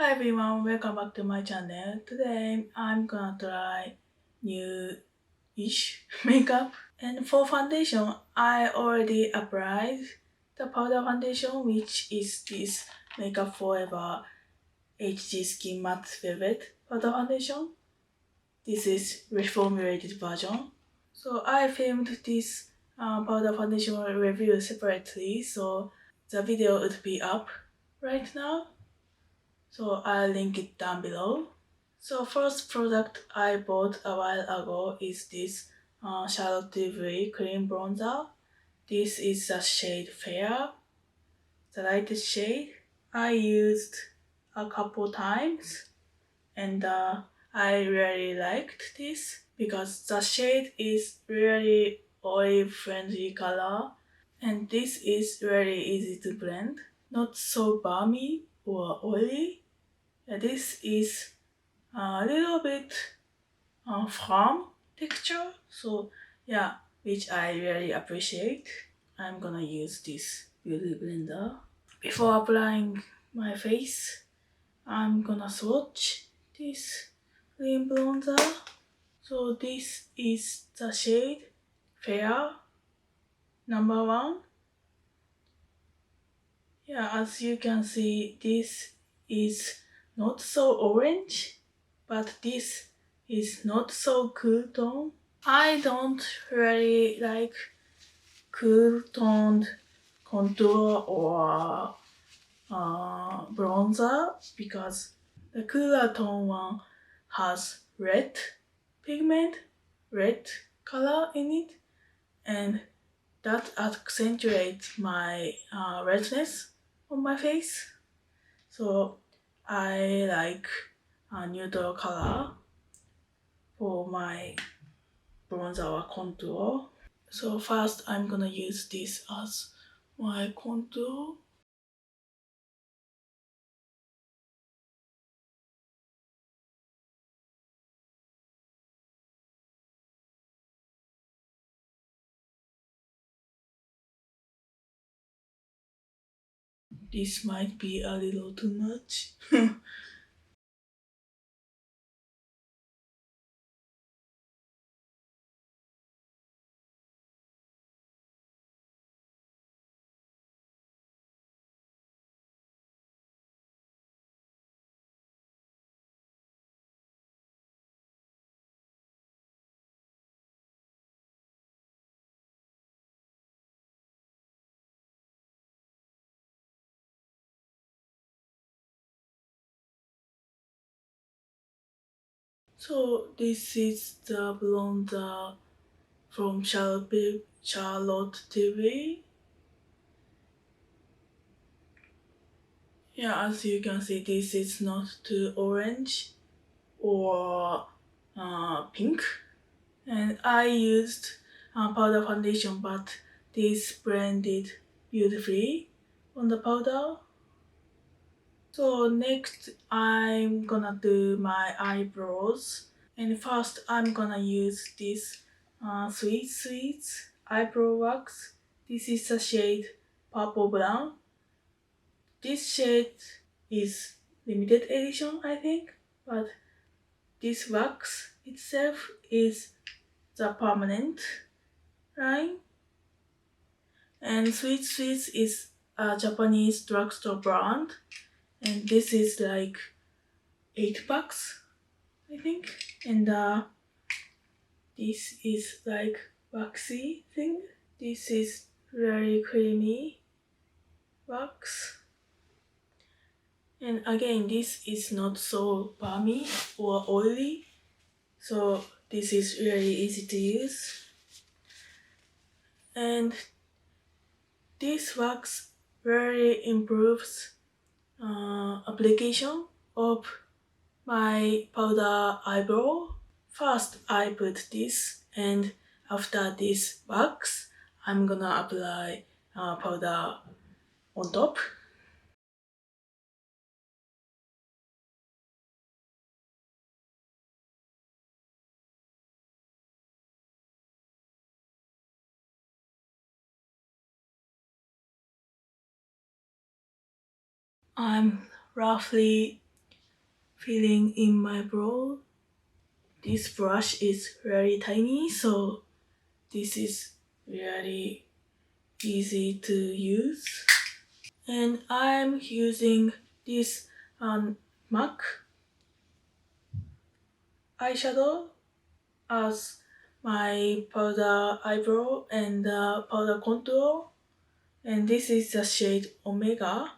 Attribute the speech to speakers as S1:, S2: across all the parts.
S1: Hi everyone, welcome back to my channel. Today I'm gonna try new-ish makeup. And for foundation, I already applied the powder foundation, which is this Makeup Forever HD Skin Matte Velvet powder foundation. This is reformulated version. So I filmed this powder foundation review separately, so the video would be up right now. So I'll link it down below. So first product I bought a while ago is this Charlotte Tilbury cream bronzer. This is the shade Fair, the lightest shade. I used a couple times and I really liked this because the shade is really oil friendly color and this is really easy to blend, not so balmy or oily. This is a little bit firm texture, so yeah, which I really appreciate. I'm gonna use this beauty blender. Before applying my face, I'm gonna swatch this cream bronzer. So this is the shade Fair number 1. Yeah, as you can see, this is not so orange, but this is not so cool tone. I don't really like cool toned contour or bronzer because the cooler tone one has red pigment, red color in it, and that accentuates my redness on my face. So I like a neutral color for my bronzer or contour. So first I'm gonna use this as my contour. This might be a little too much. So this is the bronzer from Charlotte TV. Yeah, as you can see, this is not too orange or pink. And I used powder foundation, but this blended beautifully on the powder. So next I'm gonna do my eyebrows, and first I'm gonna use this Sweet Sweets eyebrow wax. This is the shade Purple Brown. This shade is limited edition, I think, but this wax itself is the permanent line. And Sweet Sweets is a Japanese drugstore brand, and this is like 8 bucks, I think. And this is like waxy thing. This is very creamy wax. And again, this is not so balmy or oily, so this is really easy to use. And this wax really improves application of my powder eyebrow. First I put this, and after this wax I'm gonna apply powder on top. I'm roughly filling in my brow. This brush is very tiny, so this is really easy to use. And I'm using this MAC eyeshadow as my powder eyebrow and powder contour. And this is the shade Omega.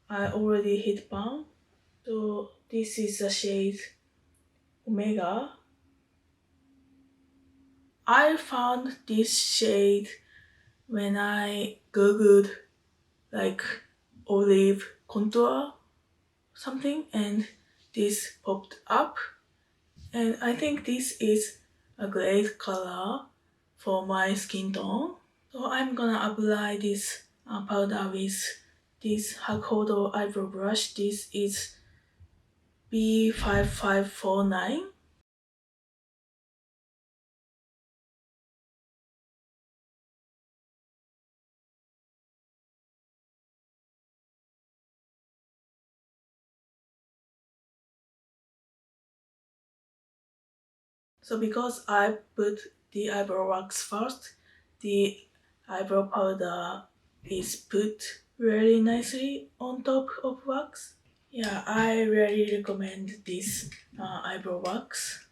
S1: I already hit pan. So this is the shade Omega. I found this shade when I googled like olive contour something, and this popped up, and I think this is a great color for my skin tone. So I'm gonna apply this powder with this Hakodo eyebrow brush. This is B5549. So because I put the eyebrow wax first, the eyebrow powder is put really nicely on top of wax. Yeah, I really recommend this eyebrow wax.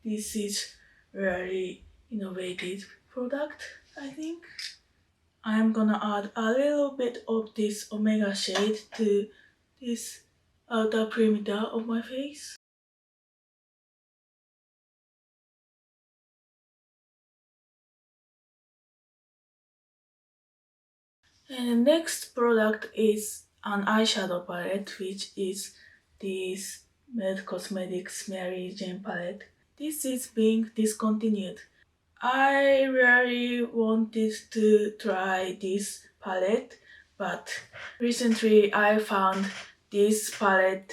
S1: This is really innovative product, I think. I'm gonna add a little bit of this Omega shade to this outer perimeter of my face. And the next product is an eyeshadow palette, which is this Matte Cosmetics Mary Jane palette. This is being discontinued. I really wanted to try this palette, but recently I found this palette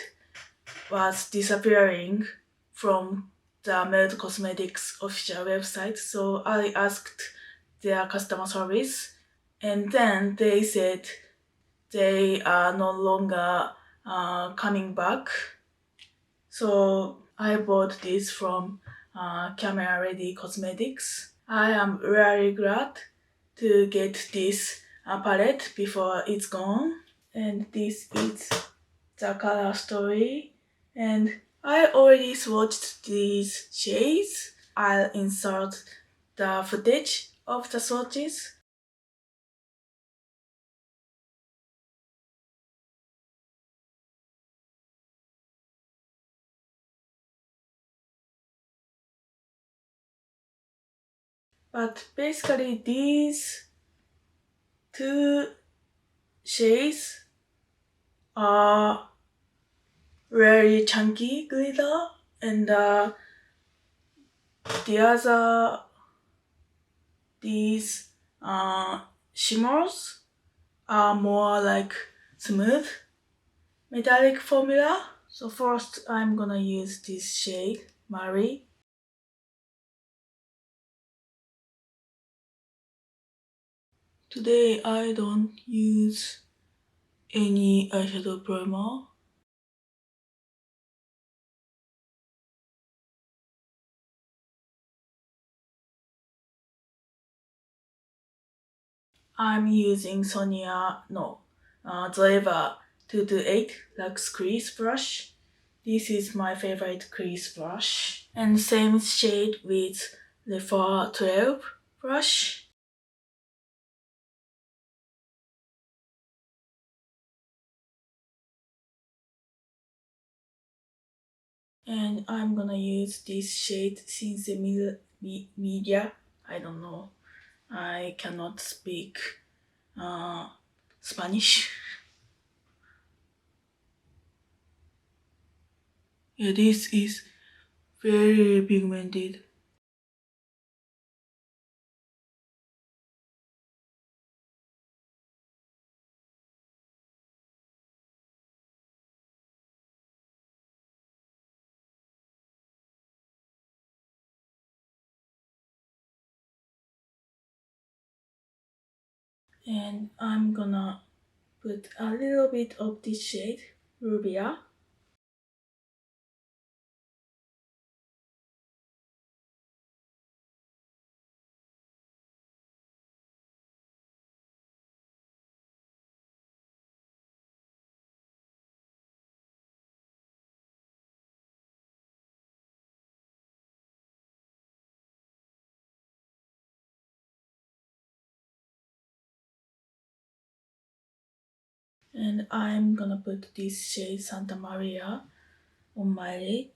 S1: was disappearing from the Melt Cosmetics official website, so I asked their customer service, and then they said they are no longer coming back. So I bought this from Camera Ready Cosmetics. I am really glad to get this palette before it's gone. And this is the color story. And I already swatched these shades. I'll insert the footage of the swatches. But basically these two shades are very chunky glitter, and the other these shimmers are more like smooth metallic formula. So first I'm gonna use this shade Mari. Today I don't use any eyeshadow primer. I'm using Zoeva 228 Lux Crease brush. This is my favorite crease brush. And same shade with the 412 brush. And I'm gonna use this shade since the media. I don't know. I cannot speak Spanish. Yeah, this is very pigmented. And I'm gonna put a little bit of this shade, Rubia. And I'm gonna put this shade Santa Maria on my lid.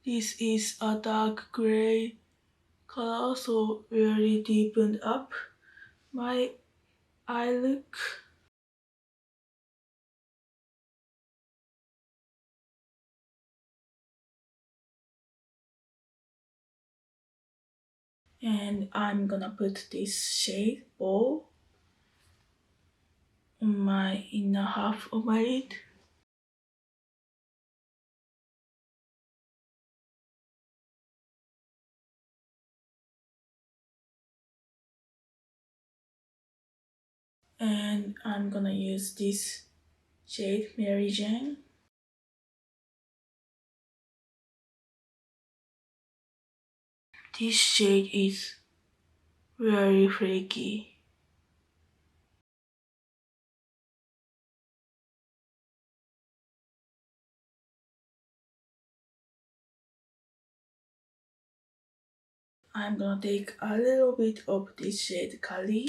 S1: This is a dark gray color, so really deepened up my eye look. And I'm gonna put this shade ball on my inner half of my lid. And I'm gonna use this shade Mary Jane. This shade is very flaky. I'm gonna take a little bit of this shade Kali.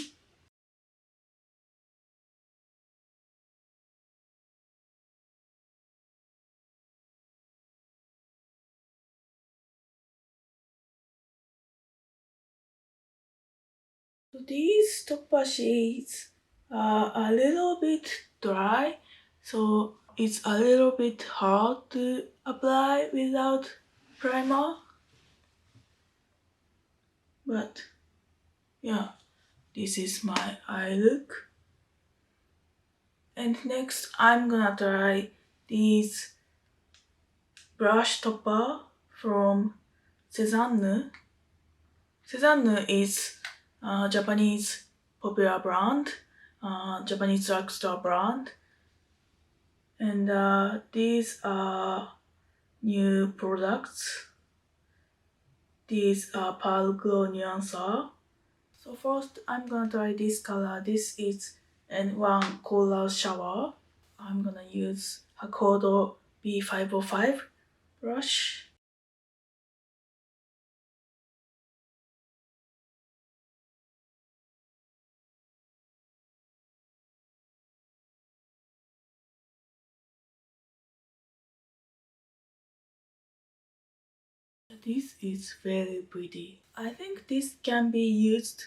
S1: So these topper shades are a little bit dry, so it's a little bit hard to apply without primer. But yeah, this is my eye look. And next I'm gonna try these brush topper from Cézanne. Cézanne is a Japanese popular brand, Japanese drugstore brand. And these are new products. These are Pearl Glow Nuancer. So first I'm gonna try this color. This is N1 Coral Shower. I'm gonna use Hakodo B505 brush. This is very pretty. I think this can be used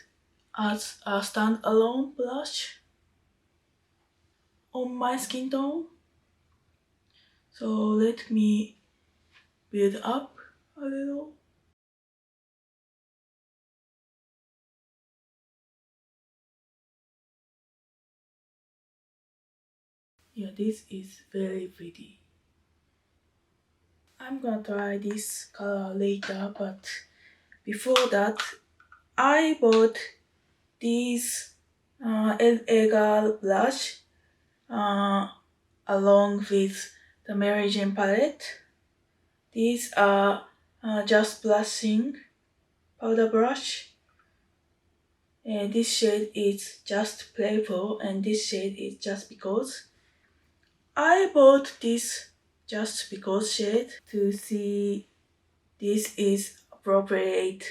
S1: as a standalone blush on my skin tone. So let me build up a little. Yeah, this is very pretty. I'm gonna try this color later, but before that, I bought these LA Girl blush uh, along with the Mary Jane palette. These are just blushing powder brush. And this shade is just playful, and this shade is just because. I bought this just because shade to see this is appropriate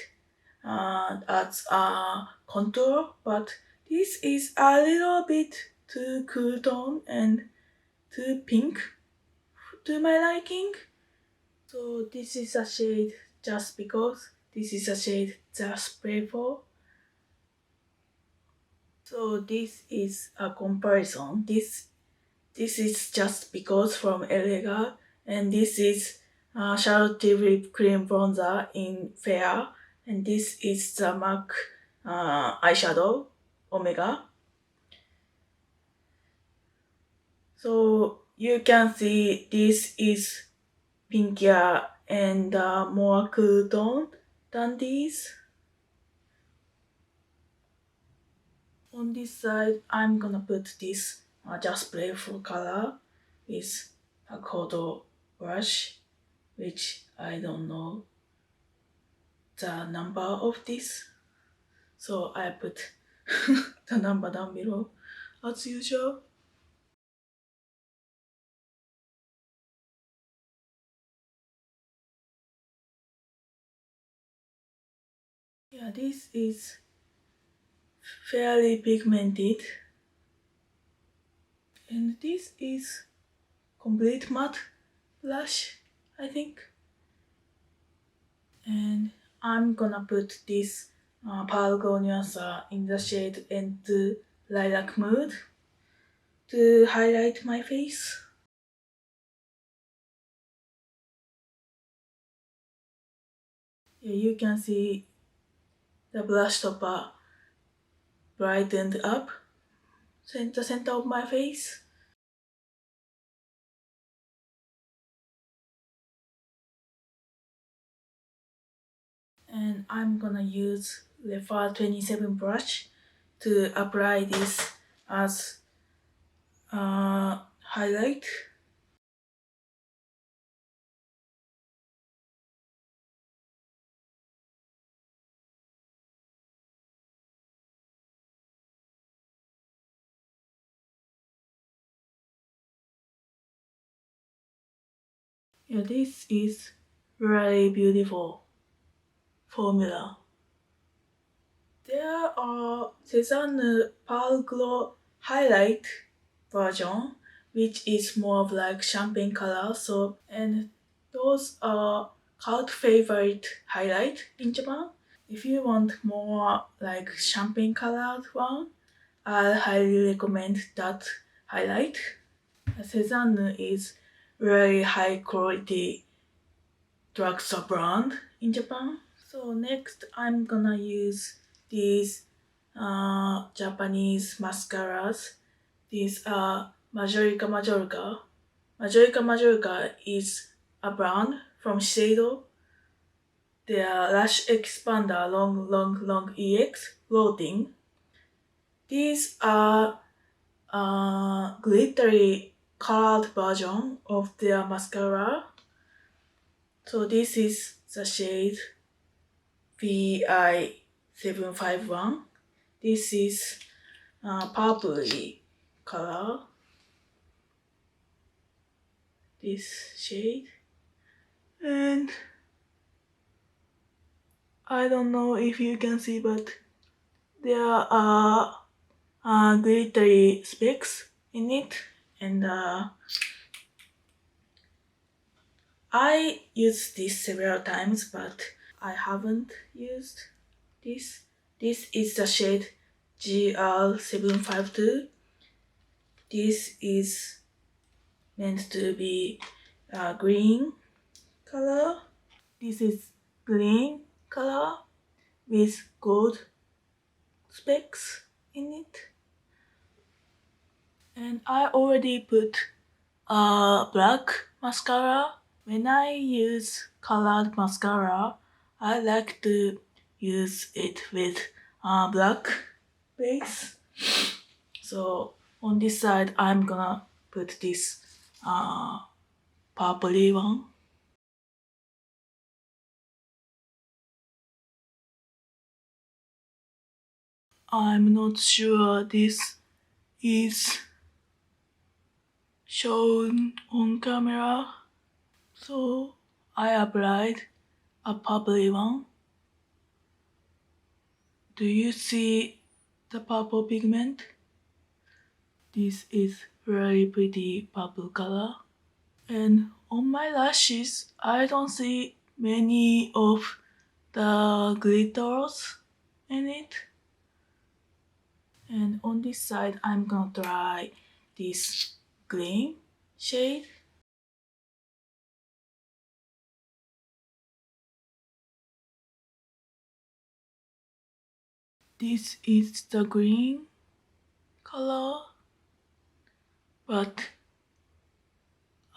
S1: as a contour, but this is a little bit too cool tone and too pink to my liking. So this is a shade just because. This is a shade just playful. So this is a comparison. This is just because from Elega, and this is Charlotte Tilbury Cream Bronzer in Fair, and this is the MAC eyeshadow Omega. So you can see this is pinkier and more cool tone than these. On this side, I'm gonna put this just playful color with a Kodo brush, which I don't know the number of this, so I put the number down below as usual. Yeah, Yeah, this is fairly pigmented, and this is complete matte blush, I think. And I'm gonna put this Pearl Gold Nuancer in the shade into Lilac Mood to highlight my face. Yeah, you can see the blush topper brightened up the center of my face. And I'm gonna use the Far 27 brush to apply this as highlight. Yeah, this is really beautiful formula. There are Cezanne Pearl Glow highlight version, which is more of like champagne color. And those are cult favorite highlight in Japan. If you want more like champagne colored one, I highly recommend that highlight. Cezanne is very high quality drugstore brand in Japan. So next I'm gonna use these Japanese mascaras. These are Majorica Majorica. Majorica Majorica is a brand from Shiseido. They are lash expander long EX floating. These are glittery colored version of their mascara. So this is the shade VI751. This is purpley color. This shade. And I don't know if you can see, but there are glittery specks in it. And I used this several times, but I haven't used this. This is the shade GR752. This is meant to be a green color. This is green color with gold specks in it. And I already put a black mascara. When I use colored mascara, I like to use it with a black base. So on this side, I'm gonna put this purpley one. I'm not sure this is shown on camera. So I applied a purpley one. Do you see the purple pigment? This is very pretty purple color. And on my lashes, I don't see many of the glitters in it. And on this side, I'm gonna try this green shade. This is the green color, but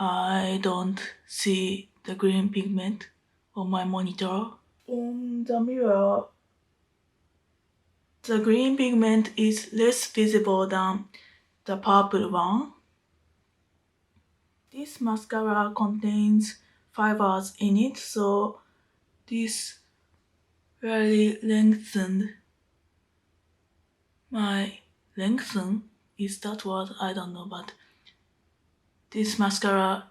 S1: I don't see the green pigment on my monitor. On the mirror, the green pigment is less visible than the purple one. This mascara contains fibers in it, so this really lengthened my lengthen. Is that word? I don't know, but this mascara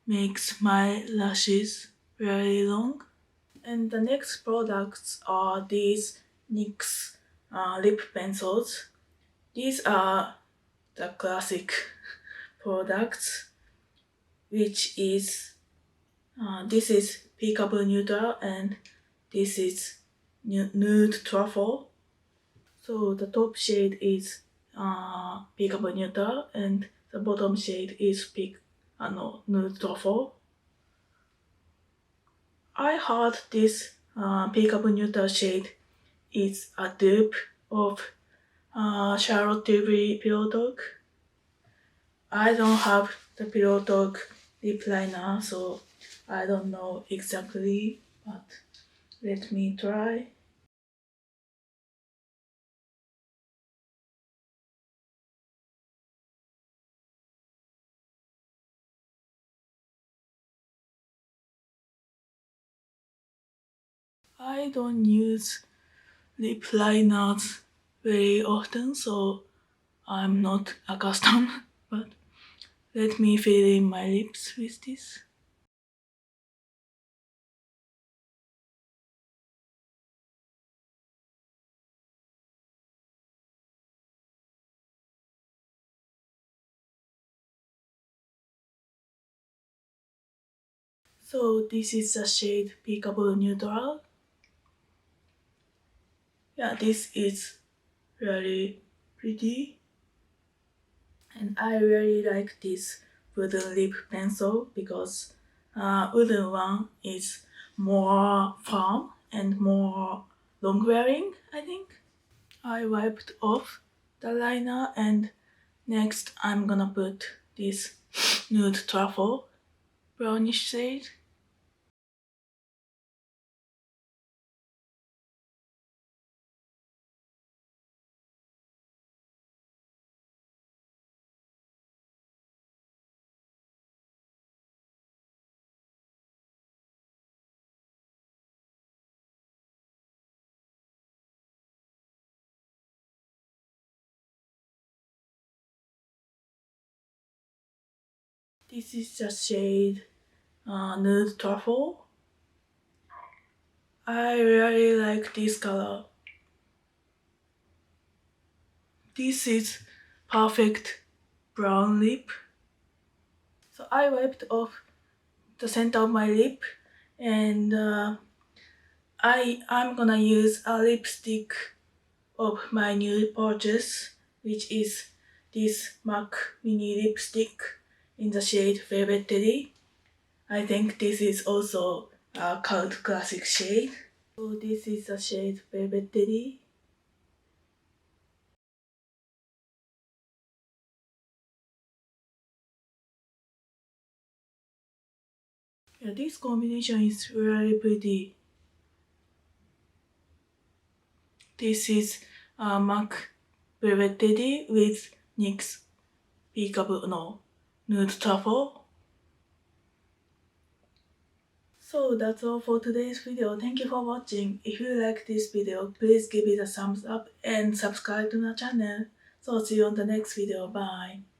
S1: makes my lashes very long. And the next products are these NYX lip pencils. These are the classic products, which is this is Peekaboo Neutral and this is Nude Truffle. So the top shade is Peekaboo Neutral and the bottom shade is Nude Truffle. I heard this Peekaboo Neutral shade is a dupe of Charlotte Tilbury Pillow Talk. I don't have the Pillow Talk lip liner, so I don't know exactly, but let me try. I don't use lip liners very often, so I'm not accustomed, but let me fill in my lips with this. So this is the shade Peekaboo Neutral. Yeah, this is really pretty. And I really like this wooden lip pencil because wooden one is more firm and more long wearing, I think. I wiped off the liner and next I'm gonna put this nude truffle brownish shade. This is the shade nude truffle. I really like this color. This is perfect brown lip. So I wiped off the center of my lip and I'm gonna use a lipstick of my new purchase, which is this MAC mini lipstick in the shade Velvet Teddy. I think this is also a cult classic shade. So this is the shade Velvet Teddy. Yeah, this combination is really pretty. This is MAC Velvet Teddy with NYX Peekaboo Nude Truffle. So that's all for today's video. Thank you for watching. If you like this video, please give it a thumbs up and subscribe to the channel. So see you on the next video. Bye.